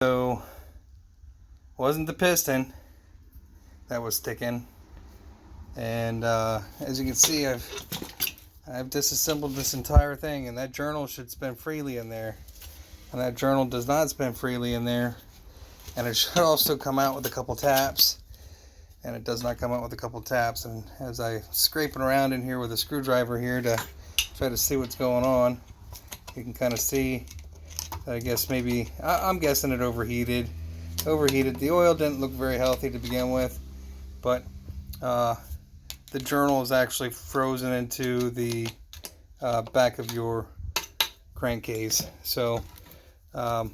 So, wasn't the piston that was sticking, and as you can see, I've disassembled this entire thing, and that journal should spin freely in there, and that journal does not spin freely in there, and it should also come out with a couple taps, and it does not come out with a couple taps. And as I'm scraping around in here with a screwdriver here to try to see what's going on, you can kind of see that I guess maybe, I'm guessing it overheated. The oil didn't look very healthy to begin with, but the journal is actually frozen into the back of your crankcase. So I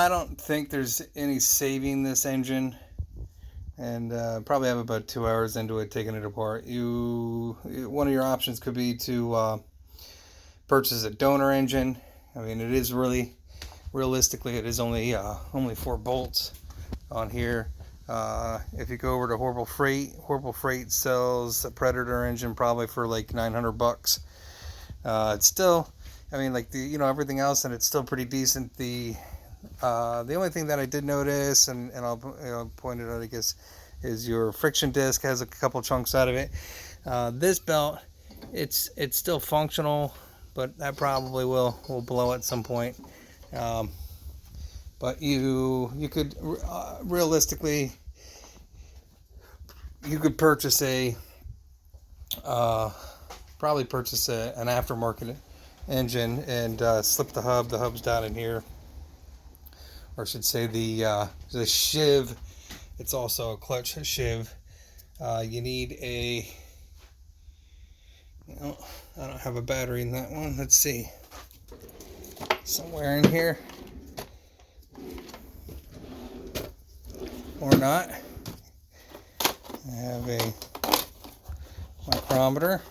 don't think there's any saving this engine, and probably have about 2 hours into it taking it apart. One of your options could be to purchase a donor engine. I mean, it is really, realistically, it is only 4 bolts on here. If you go over to Horrible Freight sells a Predator engine probably for like $900. It's still, I mean, like everything else, and it's still pretty decent. The only thing that I did notice, and I'll point it out, I guess, is your friction disc has a couple chunks out of it. This belt, it's still functional, but that probably will blow at some point. But you could realistically, you could purchase probably purchase an aftermarket engine and slip the hub. The hub's down in here, or I should say the sheave. It's also a clutch sheave. You need a, I don't have a battery in that one. Let's see, somewhere in here, or not. I have a micrometer.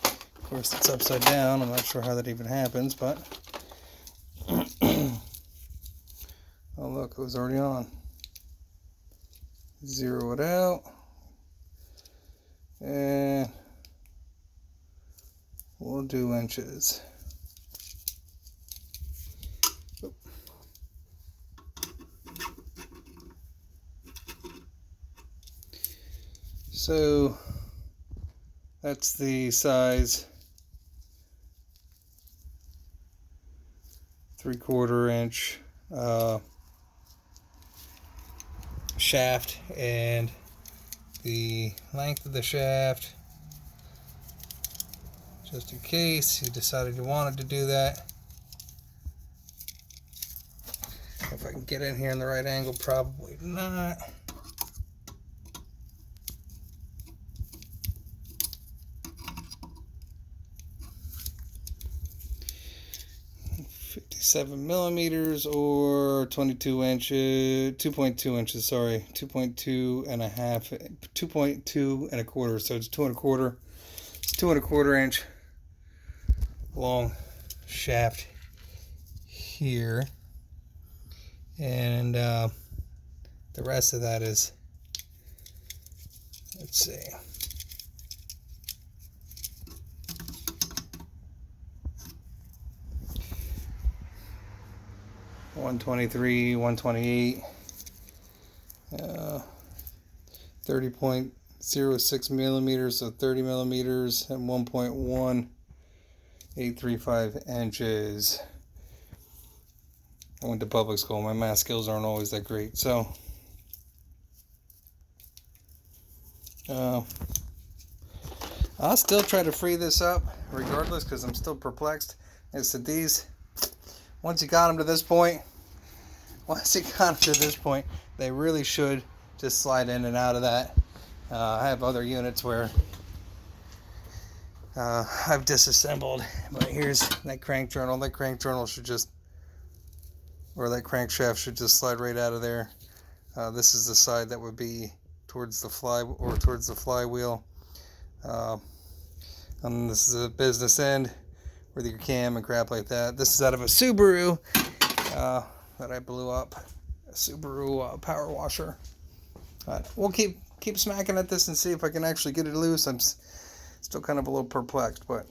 Of course, it's upside down. I'm not sure how that even happens, but oh look, it was already on. Zero it out, and we'll do inches. So that's the size, 3/4 inch shaft, and the length of the shaft, just in case you decided you wanted to do that. If I can get in here in the right angle, probably not. $57 or 22 inches, 2.2 inches, sorry, 2.2 and a half, 2.2 and a quarter, so it's 2.25, it's 2.25 inch long shaft here, and the rest of that is, let's see, 123, 128, 30.06 millimeters, so 30 millimeters, and 1.1835 inches. I went to public school. My math skills aren't always that great, so I'll still try to free this up regardless, because I'm still perplexed as to these. Once you got them to this point, they really should just slide in and out of that. I have other units where I've disassembled, but here's that crank journal. That crank journal should just, or that crankshaft should just slide right out of there. This is the side that would be towards the flywheel. And this is a business end with your cam and crap like that. This is out of a Subaru that I blew up, a Subaru power washer. We'll keep smacking at this and see if I can actually get it loose. I'm still kind of a little perplexed, but